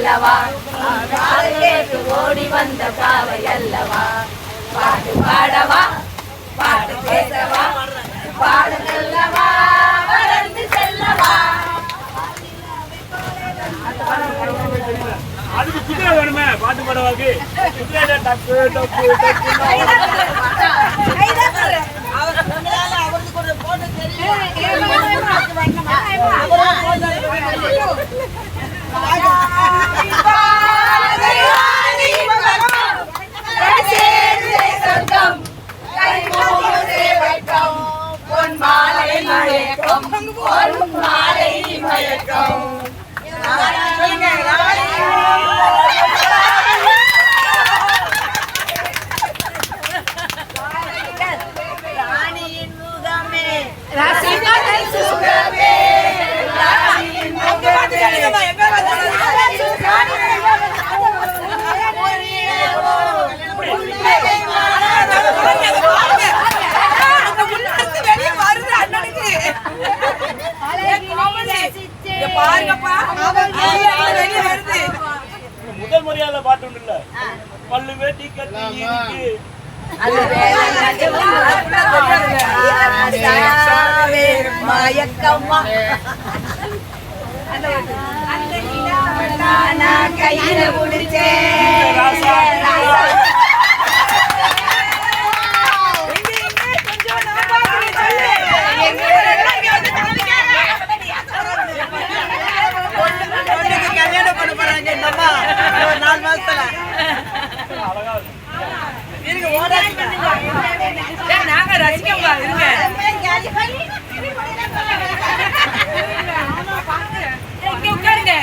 அல்லவா கேட்டு ஓடி வந்த பாவை அல்லவா பாட்டு பாடவா பாட்டு பேசவா பாடு செல்லவா வளர்ந்து செல்லவா அதுக்கு குதிரை வேணுமே பாட்டு பாடவாக்கு குதிரை டக்கு டக்கு முதல் முறையால பாட்டு உண்டு இல்ல பல்லு வேட்டி கட்டி இருக்கு மயக்கம்மா கையில குடிச்சே கல்யாணம் பண்ண போறாங்க இந்த அம்மா 4 மாசத்துல நாங்க ரசிக்கப்பா இருங்க உட்காருங்க